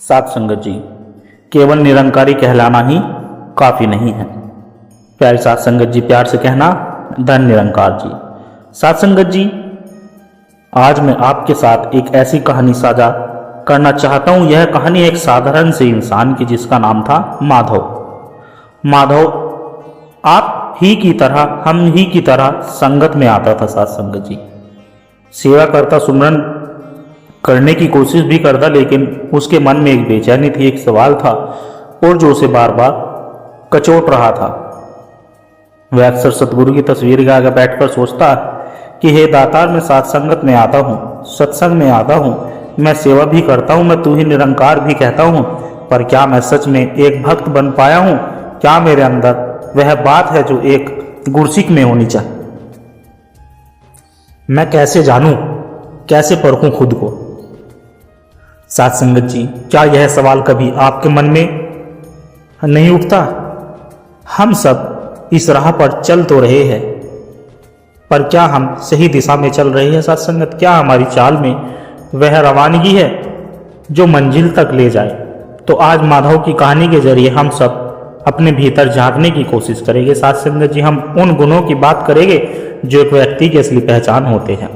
साथ संगत जी, केवल निरंकारी कहलाना ही काफ़ी नहीं है। प्यारे साथ संगत जी, प्यार से कहना धन निरंकार जी। साथ संगत जी, आज मैं आपके साथ एक ऐसी कहानी साझा करना चाहता हूँ। यह कहानी एक साधारण से इंसान की, जिसका नाम था माधव। माधव आप ही की तरह, हम ही की तरह संगत में आता था। साथ संगत जी, सेवा करता, सुमरन करने की कोशिश भी करता, लेकिन उसके मन में एक बेचैनी थी, एक सवाल था और जो उसे बार बार कचोट रहा था। वह अक्सर सतगुरु की तस्वीर के आगे बैठकर सोचता कि हे दातार, मैं साथ संगत में आता हूँ, सत्संग में आता हूँ, मैं सेवा भी करता हूँ, मैं तू ही निरंकार भी कहता हूँ, पर क्या मैं सच में एक भक्त बन पाया हूँ? क्या मेरे अंदर वह बात है जो एक गुरसिक में होनी चाहिए? मैं कैसे जानूं, कैसे परखूं खुद को? साथ संगत जी, क्या यह सवाल कभी आपके मन में नहीं उठता? हम सब इस राह पर चल तो रहे हैं, पर क्या हम सही दिशा में चल रहे हैं? साथ संगत, क्या हमारी चाल में वह रवानगी है जो मंजिल तक ले जाए? तो आज माधव की कहानी के जरिए हम सब अपने भीतर झांकने की कोशिश करेंगे। साथ संगत जी, हम उन गुणों की बात करेंगे जो एक व्यक्ति की असली पहचान होते हैं।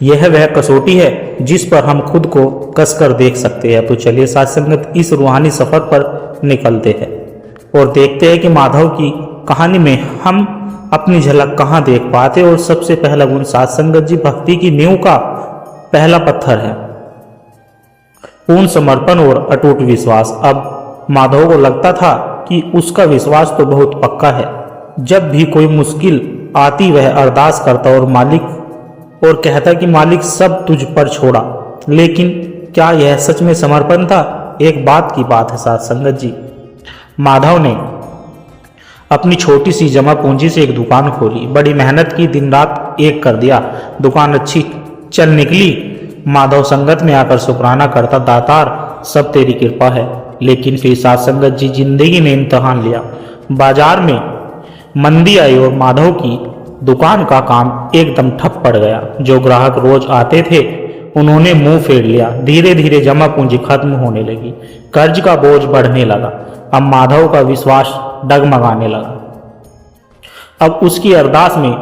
यह वह कसौटी है जिस पर हम खुद को कसकर देख सकते हैं। तो चलिए साथ संगत, इस रूहानी सफर पर निकलते हैं और देखते हैं कि माधव की कहानी में हम अपनी झलक कहाँ देख पाते। और सबसे पहला गुण साथ संगत जी, भक्ति की नींव का पहला पत्थर है पूर्ण समर्पण और अटूट विश्वास। अब माधव को लगता था कि उसका विश्वास तो बहुत पक्का है। जब भी कोई मुश्किल आती, वह अरदास करता और कहता कि मालिक, सब तुझ पर छोड़ा। लेकिन क्या यह सच में समर्पण था? एक बात की बात है साथ संगत जी, माधव ने अपनी छोटी सी जमा पूंजी से एक दुकान खोली, बड़ी मेहनत की, दिन रात एक कर दिया, दुकान अच्छी चल निकली। माधव संगत में आकर शुक्राना करता, दातार सब तेरी कृपा है। लेकिन फिर साथ संगत जी, जिंदगी ने इम्तहान लिया। बाजार में मंदी आई और माधव की दुकान का काम एकदम ठप पड़ गया। जो ग्राहक रोज आते थे, उन्होंने मुंह फेर लिया। धीरे धीरे जमा पूंजी खत्म होने लगी, कर्ज का बोझ बढ़ने लगा। अब माधव का विश्वास डगमगाने लगा। अब उसकी अरदास में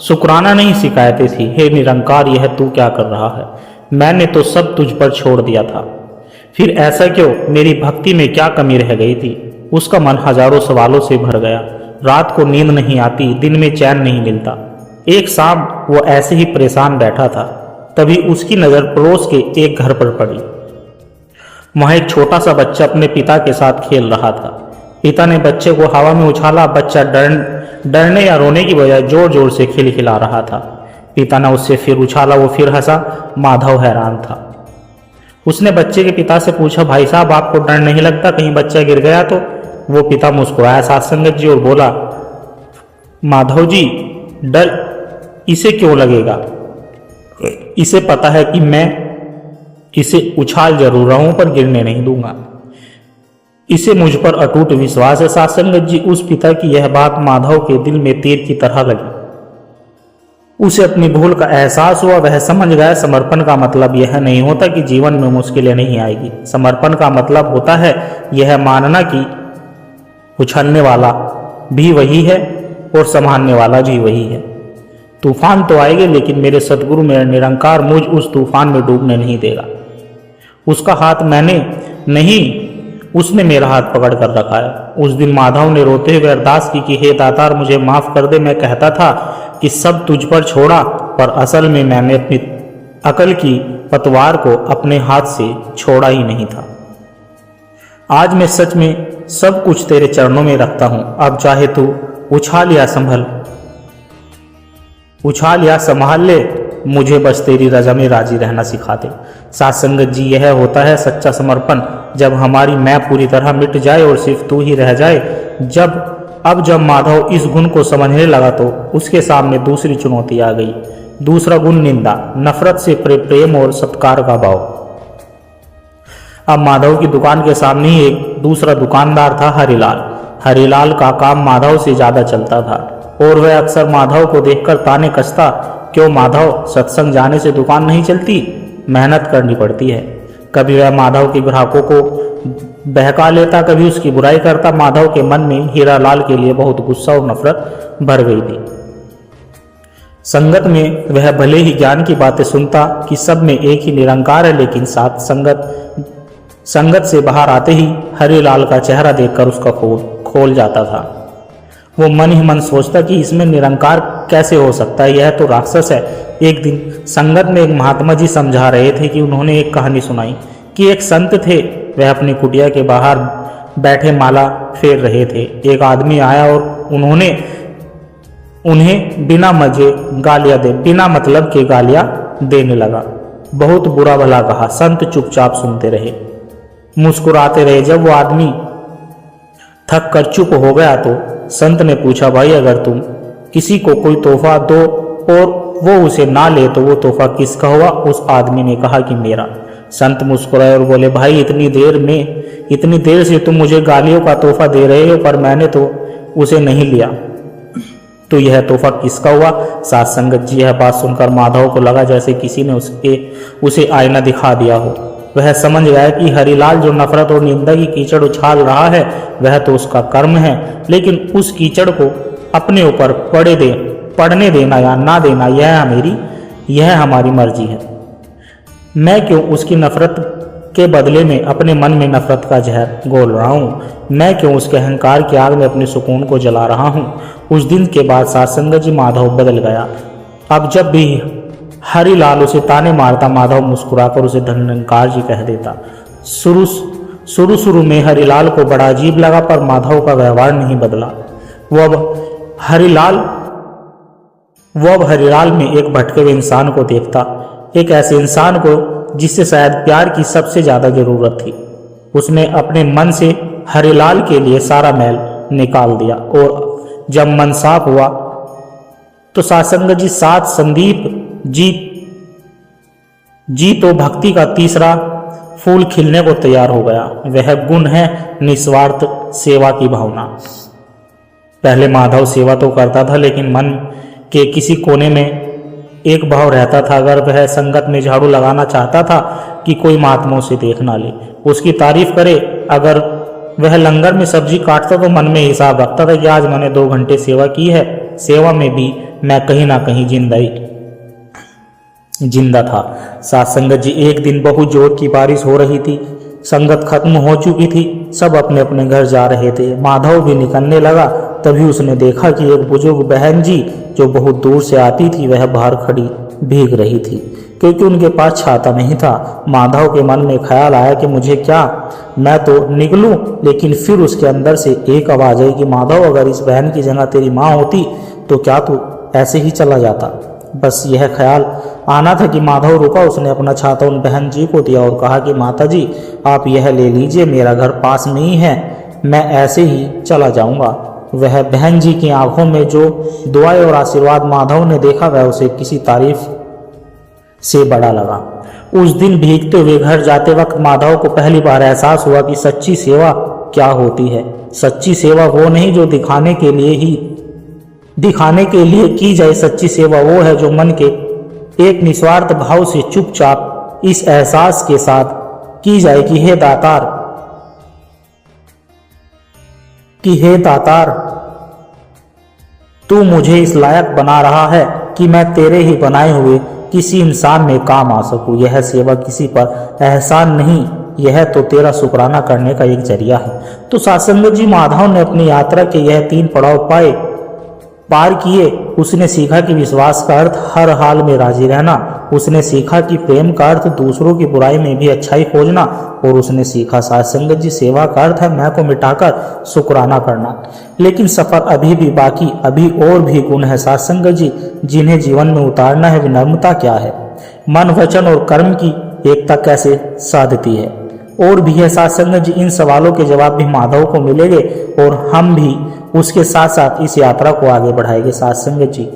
शुक्राना नहीं, शिकायतें थी। हे निरंकार, यह तू क्या कर रहा है? मैंने तो सब तुझ पर छोड़ दिया था, फिर ऐसा क्यों? मेरी भक्ति में क्या कमी रह गई थी? उसका मन हजारों सवालों से भर गया। रात को नींद नहीं आती, दिन में चैन नहीं मिलता। एक शाम वो ऐसे ही परेशान बैठा था, तभी उसकी नजर पड़ोस के एक घर पर पड़ी। वहां एक छोटा सा बच्चा अपने पिता के साथ खेल रहा था। पिता ने बच्चे को हवा में उछाला। बच्चा डरने या रोने की बजाय जोर जोर से खिलखिला रहा था। पिता ने उससे फिर उछाला, वो फिर हंसा। माधव हैरान था। उसने बच्चे के पिता से पूछा, भाई साहब, आपको डर नहीं लगता कहीं बच्चा गिर गया तो? वो पिता मुस्कुराया साथ संगत जी और बोला, माधव जी, डर इसे क्यों लगेगा? इसे पता है कि मैं इसे उछाल जरूर रहा हूं, पर गिरने नहीं दूंगा। इसे मुझ पर अटूट विश्वास है। साथ संगत जी, उस पिता की यह बात माधव के दिल में तीर की तरह लगी। उसे अपनी भूल का एहसास हुआ। वह समझ गया, समर्पण का मतलब यह नहीं होता कि जीवन में मुश्किलें नहीं आएगी। समर्पण का मतलब होता है यह मानना कि उछलने वाला भी वही है और संभालने वाला भी वही है। तूफान तो आएंगे, लेकिन मेरे सतगुरु, मेरा निरंकार मुझ उस तूफान में डूबने नहीं देगा। उसका हाथ मैंने नहीं, उसने मेरा हाथ पकड़ कर रखा है। उस दिन माधव ने रोते हुए अरदास की कि हे दातार, मुझे माफ कर दे। मैं कहता था कि सब तुझ पर छोड़ा, पर असल में मैंने अपनी अकल की पतवार को अपने हाथ से छोड़ा ही नहीं था। आज मैं सच में सब कुछ तेरे चरणों में रखता हूं। अब चाहे तू उछाल या संभाल ले, मुझे बस तेरी रजा में राजी रहना सिखा दे। साथ संगत जी, यह होता है सच्चा समर्पण, जब हमारी मैं पूरी तरह मिट जाए और सिर्फ तू ही रह जाए। जब माधव इस गुण को समझने लगा, तो उसके सामने दूसरी चुनौती आ गई। दूसरा गुण, निंदा, नफरत से प्रेम और सत्कार का भाव। अब माधव की दुकान के सामने ही एक दूसरा दुकानदार था, हरिलाल। हरिलाल का काम माधव से ज्यादा चलता था और वह अक्सर माधव को देखकर ताने कसता, क्यों माधव, सत्संग जाने से दुकान नहीं चलती? मेहनत करनी पड़ती है। कभी वह माधव के ग्राहकों को बहका लेता, कभी उसकी बुराई करता। माधव के मन में हीरालाल के लिए बहुत गुस्सा और नफरत भर गई थी। संगत में वह भले ही ज्ञान की बातें सुनता कि सब में एक ही निरंकार है, लेकिन साथ संगत से बाहर आते ही हरिलाल का चेहरा देखकर उसका खोल जाता था। वो मन ही मन सोचता कि इसमें निरंकार कैसे हो सकता है, यह तो राक्षस है। एक दिन संगत में एक महात्मा जी समझा रहे थे कि उन्होंने एक कहानी सुनाई कि एक संत थे, वह अपनी कुटिया के बाहर बैठे माला फेर रहे थे। एक आदमी आया और उन्हें बिना मतलब के गालियां देने लगा। बहुत बुरा भला कहा। संत चुपचाप सुनते रहे, मुस्कुराते रहे। जब वो आदमी थक कर चुप हो गया तो संत ने पूछा, भाई अगर तुम किसी को कोई तोहफा दो और वो उसे ना ले तो वो तोहफा किसका हुआ? उस आदमी ने कहा कि मेरा। संत मुस्कुराए और बोले, भाई इतनी देर से तुम मुझे गालियों का तोहफा दे रहे हो, पर मैंने तो उसे नहीं लिया, तो यह तोहफा किसका हुआ? साथ संगत जी, यह बात सुनकर माधव को लगा जैसे किसी ने उसे आईना दिखा दिया हो। वह समझ गया कि हरिलाल जो नफरत और निंदा की कीचड़ उछाल रहा है वह तो उसका कर्म है, लेकिन उस कीचड़ को अपने ऊपर पड़ने देना या ना देना यह हमारी मर्जी है। मैं क्यों उसकी नफरत के बदले में अपने मन में नफरत का जहर घोल रहा हूँ? मैं क्यों उसके अहंकार की आग में अपने सुकून को जला रहा हूँ? उस दिन के बाद सासंगत जी माधव बदल गया। अब जब भी हरिलाल उसे ताने मारता, माधव मुस्कुराकर उसे धन्यकार जी कह देता। शुरू में हरिलाल को बड़ा अजीब लगा, पर माधव का व्यवहार नहीं बदला। वो अब हरिलाल में एक भटके हुए इंसान को देखता, एक ऐसे इंसान को जिससे शायद प्यार की सबसे ज्यादा जरूरत थी। उसने अपने मन से हरिलाल के लिए सारा मैल निकाल दिया और जब मन साफ हुआ तो सासंगत जी साथ संदीप जी तो भक्ति का तीसरा फूल खिलने को तैयार हो गया। वह गुण है निस्वार्थ सेवा की भावना। पहले माधव सेवा तो करता था, लेकिन मन के किसी कोने में एक भाव रहता था, अगर वह संगत में झाड़ू लगाना चाहता था कि कोई महात्मा उसे देख ना ले, उसकी तारीफ करे। अगर वह लंगर में सब्जी काटता तो मन में हिसाब रखता था कि आज मैंने 2 घंटे सेवा की है, सेवा में भी मैं कहीं ना कहीं जिंदा था। साथ संगत जी, एक दिन बहुत जोर की बारिश हो रही थी, संगत खत्म हो चुकी थी, सब अपने अपने घर जा रहे थे। माधव भी निकलने लगा, तभी उसने देखा कि एक बुजुर्ग बहन जी जो बहुत दूर से आती थी वह बाहर खड़ी भीग रही थी, क्योंकि उनके पास छाता नहीं था। माधव के मन में ख्याल आया कि मुझे क्या, मैं तो निकलूं, लेकिन फिर उसके अंदर से एक आवाज आई कि माधव, अगर इस बहन की जगह तेरी माँ होती तो क्या तू ऐसे ही चला जाता? बस यह ख्याल आना था कि माधव रुका। उसने अपना छाता उन बहन जी को दिया और कहा कि माता जी, आप यह ले लीजिए, मेरा घर पास में ही है, मैं ऐसे ही चला जाऊंगा। वह बहन जी की आंखों में जो दुआएं और आशीर्वाद माधव ने देखा वह उसे किसी तारीफ से बड़ा लगा। उस दिन भीगते हुए घर जाते वक्त माधव को पहली बार एहसास हुआ कि सच्ची सेवा क्या होती है। सच्ची सेवा वो नहीं जो दिखाने के लिए की जाए। सच्ची सेवा वो है जो मन के एक निस्वार्थ भाव से चुपचाप इस एहसास के साथ की जाए कि हे दातार, तू मुझे इस लायक बना रहा है कि मैं तेरे ही बनाए हुए किसी इंसान में काम आ सकूं। यह सेवा किसी पर एहसान नहीं, यह तो तेरा शुक्राना करने का एक जरिया है। तो सासंगत जी, माधव ने अपनी यात्रा के यह 3 पड़ाव पार किए। उसने सीखा कि विश्वास का अर्थ हर हाल में राजी रहना, उसने सीखा कि प्रेम का अर्थ दूसरों की बुराई में भी अच्छाई खोजना, और उसने सीखा सासंगत जी, सेवा का अर्थ है मैं को मिटाकर शुक्राना करना। लेकिन सफर अभी भी बाकी, अभी और भी गुण है सासंगत जी जिन्हें जीवन में उतारना है। विनम्रता क्या है? मन, वचन और कर्म की एकता कैसे साधती है? और भी है सासंगत जी। इन सवालों के जवाब भी माधव को मिलेंगे और हम भी उसके साथ साथ इस यात्रा को आगे बढ़ाएंगे सासंगत जी।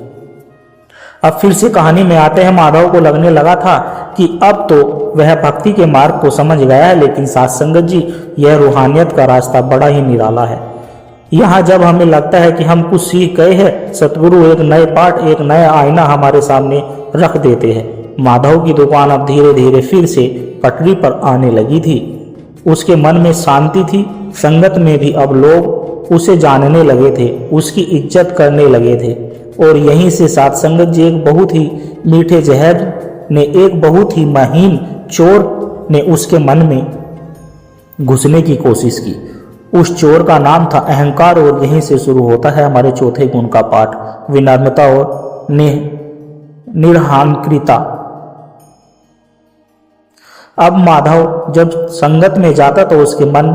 अब फिर से कहानी में आते हैं। माधव को लगने लगा था कि अब तो वह भक्ति के मार्ग को समझ गया है, लेकिन सासंगत जी, यह रूहानियत का रास्ता बड़ा ही निराला है। यहाँ जब हमें लगता है कि हम कुछ सीख गए हैं, सतगुरु एक नए पाठ, एक नया आईना हमारे सामने रख देते हैं। माधव की दुकान अब धीरे धीरे फिर से पटरी पर आने लगी थी। उसके मन में शांति थी। संगत में भी अब लोग उसे जानने लगे थे, उसकी इज्जत करने लगे थे। और यहीं से सात संगत जी एक बहुत ही मीठे जहर ने, एक बहुत ही महीन चोर ने उसके मन में घुसने की कोशिश की। उस चोर का नाम था अहंकार। और यहीं से शुरू होता है हमारे चौथे गुण का पाठ, विनम्रता और निर्हंकारिता। अब माधव जब संगत में जाता तो उसके मन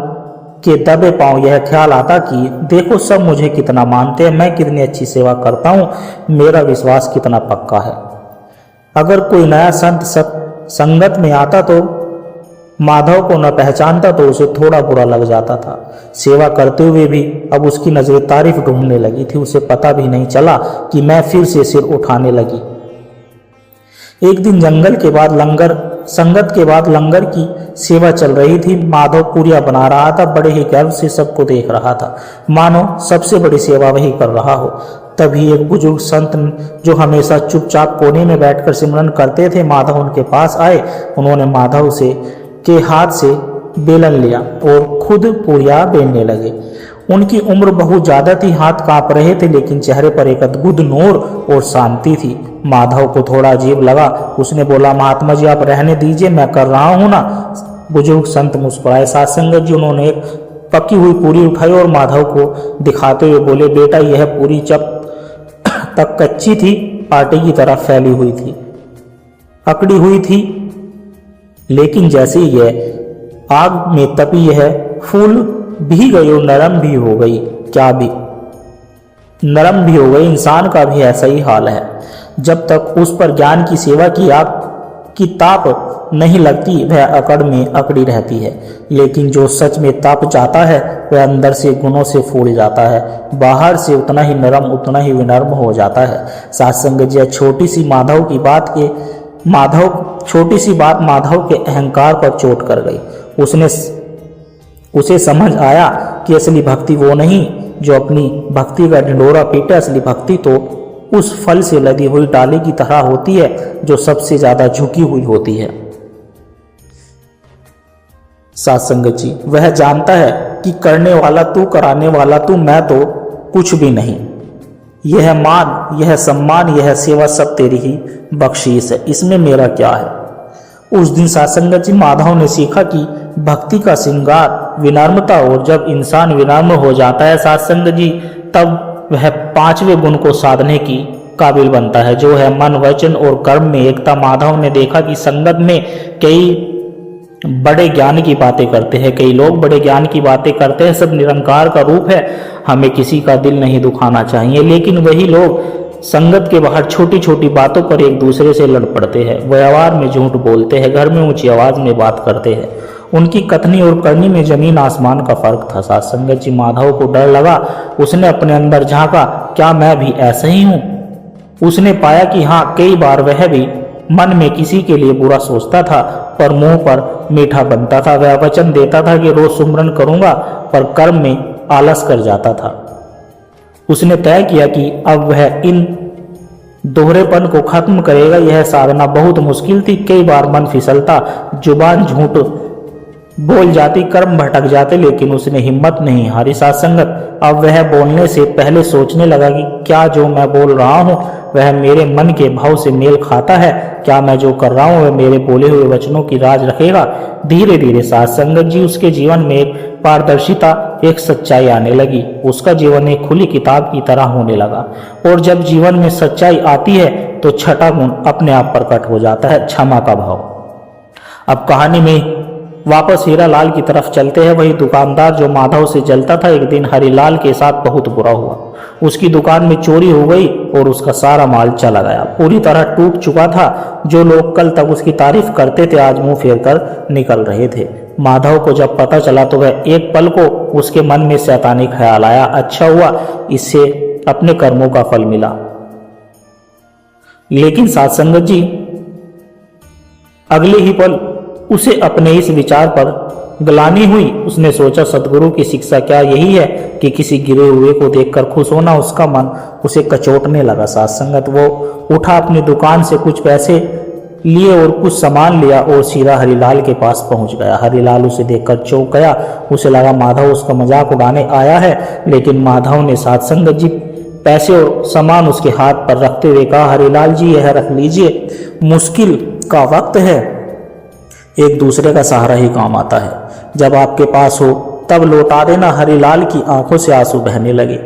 के दबे पांव यह ख्याल आता कि देखो सब मुझे कितना मानते हैं, मैं कितनी अच्छी सेवा करता हूँ, मेरा विश्वास कितना पक्का है। अगर कोई नया संत संगत में आता तो माधव को न पहचानता तो उसे थोड़ा बुरा लग जाता था। सेवा करते हुए भी अब उसकी नजरें तारीफ ढूंढने लगी थी। उसे पता भी नहीं चला कि मैं फिर से सिर उठाने लगी। एक दिन संगत के बाद लंगर की सेवा चल रही थी। माधव पूरियां बना रहा था, बड़े ही गर्व से सबको देख रहा था, मानो सबसे बड़ी सेवा वही कर रहा हो। तभी एक बुजुर्ग संत जो हमेशा चुपचाप कोने में बैठकर सिमरन करते थे, माधव उनके पास आए। उन्होंने माधव के हाथ से बेलन लिया और खुद पूरियां बेलने लगे। उनकी उम्र बहुत ज्यादा थी, हाथ कांप रहे थे, लेकिन चेहरे पर एक अद्भुत नूर और शांति थी। माधव को थोड़ा अजीब लगा। उसने बोला, महात्मा जी आप रहने दीजिए, मैं कर रहा हूं ना। बुजुर्ग संत मुस्कुराए। सात संगत जी उन्होंने एक पकी हुई पूरी उठाई और माधव को दिखाते हुए बोले, बेटा यह पूरी जब तक कच्ची थी आटे की तरह फैली हुई थी, अकड़ी हुई थी, लेकिन जैसे ही यह आग में तपी यह फूल भी गई और नरम भी हो गई। क्या भी नरम भी हो गई। इंसान का भी ऐसा ही हाल है। जब तक उस पर ज्ञान की सेवा की आग की ताप नहीं लगती वह अकड़ में अकड़ी रहती है, लेकिन जो सच में तप जाता है वह अंदर से गुणों से फूल जाता है, बाहर से उतना ही नरम उतना ही विनम्र हो जाता है। सत्संग जी छोटी सी बात माधव के अहंकार पर चोट कर गई। उसे समझ आया कि असली भक्ति वो नहीं जो अपनी भक्ति का ढिंढोरा पीटे। असली भक्ति तो उस फल से लदी हुई डाली की तरह होती है जो सबसे ज्यादा झुकी हुई होती है। सत्संग जी वह जानता है कि करने वाला तू, कराने वाला तू, मैं तो कुछ भी नहीं। यह मान, यह सम्मान, यह सेवा सब तेरी ही बख्शीश है, इसमें मेरा क्या है। उस दिन सत्संग जी माधव ने सीखा कि भक्ति का श्रृंगार विनम्रता, और जब इंसान विनम्र हो जाता है सत्संग जी, तब वह पांचवें गुण को साधने की काबिल बनता है, जो है मन, वचन और कर्म में एकता। माधव ने देखा कि संगत में कई बड़े ज्ञान की बातें करते हैं, कई लोग बड़े ज्ञान की बातें करते हैं, सब निरंकार का रूप है, हमें किसी का दिल नहीं दुखाना चाहिए, लेकिन वही लोग संगत के बाहर छोटी छोटी बातों पर एक दूसरे से लड़ पड़ते हैं, व्यवहार में झूठ बोलते हैं, घर में ऊंची आवाज में बात करते हैं। उनकी कथनी और करनी में जमीन आसमान का फर्क था। सत्संगत जी माधव को डर लगा। उसने अपने अंदर झांका, क्या मैं भी ऐसा ही हूं? उसने पाया कि हाँ, कई बार वह भी मन में किसी के लिए बुरा सोचता था, पर मुंह पर मीठा बनता था। वह वचन देता था कि रोज सुमरन करूंगा, पर कर्म में आलस कर जाता था। उसने तय किया कि अब वह इन दोहरेपन को खत्म करेगा। यह साधना बहुत मुश्किल थी। कई बार मन फिसलता, जुबान झूठ बोल जाती, कर्म भटक जाते, लेकिन उसने हिम्मत नहीं हारी। सत्संगत अब वह बोलने से पहले सोचने लगा कि क्या जो मैं बोल रहा हूँ वह मेरे मन के भाव से मेल खाता है, क्या मैं जो कर रहा हूँ वह मेरे बोले हुए वचनों की राज रखेगा। धीरे धीरे सत्संगत जी उसके जीवन में एक पारदर्शिता, एक सच्चाई आने लगी। उसका जीवन एक खुली किताब की तरह होने लगा, और जब जीवन में सच्चाई आती है तो छठा गुण अपने आप प्रकट हो जाता है, क्षमा का भाव। अब कहानी में वापस हीरालाल की तरफ चलते हैं। वही दुकानदार जो माधव से जलता था, एक दिन हरिलाल के साथ बहुत बुरा हुआ। उसकी दुकान में चोरी हो गई और उसका सारा माल चला गया, पूरी तरह टूट चुका था। जो लोग कल तक उसकी तारीफ करते थे आज मुंह फेर कर निकल रहे थे। माधव को जब पता चला तो वह एक पल को उसके मन में शैतानी ख्याल आया, अच्छा हुआ इससे अपने कर्मों का फल मिला। लेकिन सत्संगत जी अगले ही पल उसे अपने इस विचार पर ग्लानि हुई। उसने सोचा, सदगुरु की शिक्षा क्या यही है कि किसी गिरे हुए को देखकर खुश होना? उसका मन उसे कचोटने लगा। सत्संगत वो उठा, अपनी दुकान से कुछ पैसे लिए और कुछ सामान लिया और सीधा हरिलाल के पास पहुंच गया। हरिलाल उसे देखकर चौंक गया। उसे लगा माधव उसका मजाक उड़ाने आया है, लेकिन माधव ने साध संगत जी पैसे और सामान उसके हाथ पर रखते हुए कहा, हरिलाल जी यह रख लीजिए, मुश्किल का वक्त है, एक दूसरे का सहारा ही काम आता है, जब आपके पास हो तब लौटा देना। हरिलाल की आंखों से आंसू बहने लगे।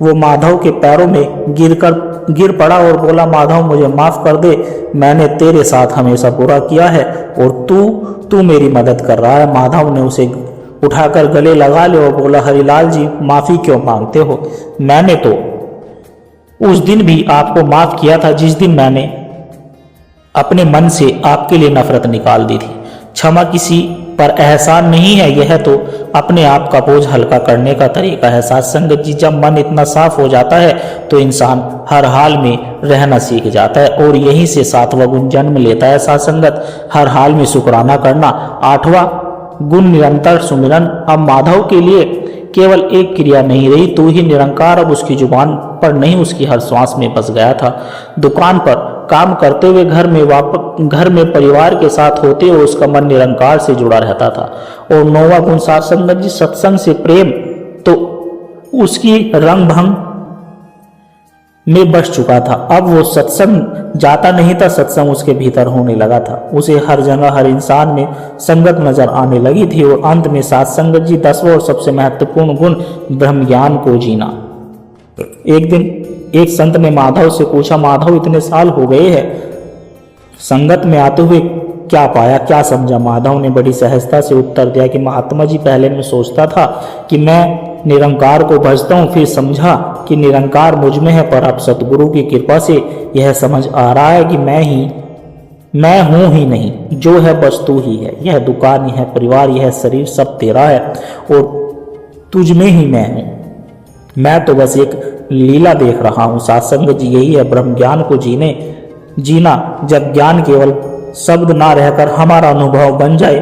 वो माधव के पैरों में गिर पड़ा और बोला, माधव मुझे माफ कर दे, मैंने तेरे साथ हमेशा बुरा किया है और तू मेरी मदद कर रहा है। माधव ने उसे उठाकर गले लगा लिया और बोला, हरिलाल जी माफी क्यों मांगते हो, मैंने तो उस दिन भी आपको माफ किया था जिस दिन मैंने अपने मन से आपके लिए नफरत निकाल दी थी। क्षमा किसी पर एहसान नहीं है, यह तो अपने आप का बोझ हल्का करने का तरीका है। साथ संगत जी, जब मन इतना साफ हो जाता है तो इंसान हर हाल में रहना सीख जाता है और यहीं से 7वां गुण जन्म लेता है। साथ संगत, हर हाल में शुक्राना करना। 8वां गुण निरंतर सुमिरन। अब माधव के लिए केवल एक क्रिया नहीं रही, तू ही निरंकार अब उसकी जुबान पर नहीं, उसकी हर श्वास में बस गया था। दुकान पर काम करते हुए घर में परिवार के साथ होते हुए उसका मन निरंकार से जुड़ा रहता था। और 9वां गुण साध संगत जी, सत्संग से प्रेम तो उसकी रंग भंग में बस चुका था। अब वो सत्संग जाता नहीं था, सत्संग उसके भीतर होने लगा था। उसे हर जगह हर इंसान में संगत नजर आने लगी थी। और अंत में साध संगत जी, 10वां और सबसे महत्वपूर्ण गुण ब्रह्म ज्ञान को जीना। एक दिन एक संत ने माधव से पूछा, माधव इतने साल हो गए हैं संगत में आते हुए, क्या पाया, क्या समझा। माधव ने बड़ी सहजता से उत्तर दिया कि महात्मा जी, पहले मैं सोचता था कि मैं निरंकार को भजता हूँ, फिर समझा कि निरंकार मुझ में है, पर अब सतगुरु की कृपा से यह समझ आ रहा है कि मैं हूं ही नहीं, जो है बस तू ही है। यह दुकान, यह परिवार, यह शरीर सब तेरा है और तुझ में ही मैं हूं। मैं तो बस एक लीला देख रहा हूं। साथ संगत जी, यही है ब्रह्म ज्ञान को जीना। जब ज्ञान केवल शब्द ना रहकर हमारा अनुभव बन जाए,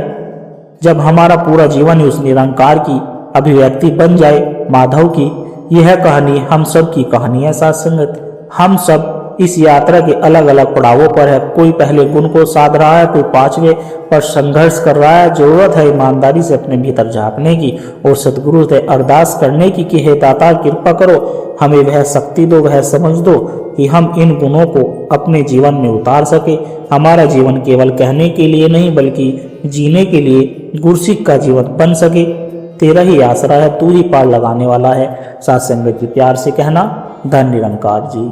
जब हमारा पूरा जीवन ही उस निरंकार की अभिव्यक्ति बन जाए। माधव की यह कहानी हम सब की कहानी है। साथ संगत, हम सब इस यात्रा के अलग अलग पड़ावों पर है। कोई पहले गुण को साध रहा है, कोई 5वें पर संघर्ष कर रहा है। जरूरत है ईमानदारी से अपने भीतर झांकने की और सतगुरु से अरदास करने की कि हे दाता, कृपा करो, हमें वह शक्ति दो, वह समझ दो कि हम इन गुणों को अपने जीवन में उतार सके। हमारा जीवन केवल कहने के लिए नहीं बल्कि जीने के लिए गुरसिक का जीवन बन सके। तेरा ही आसरा है, तू ही पार लगाने वाला है। साथ संगत जी, प्यार से कहना, धन निरंकार जी।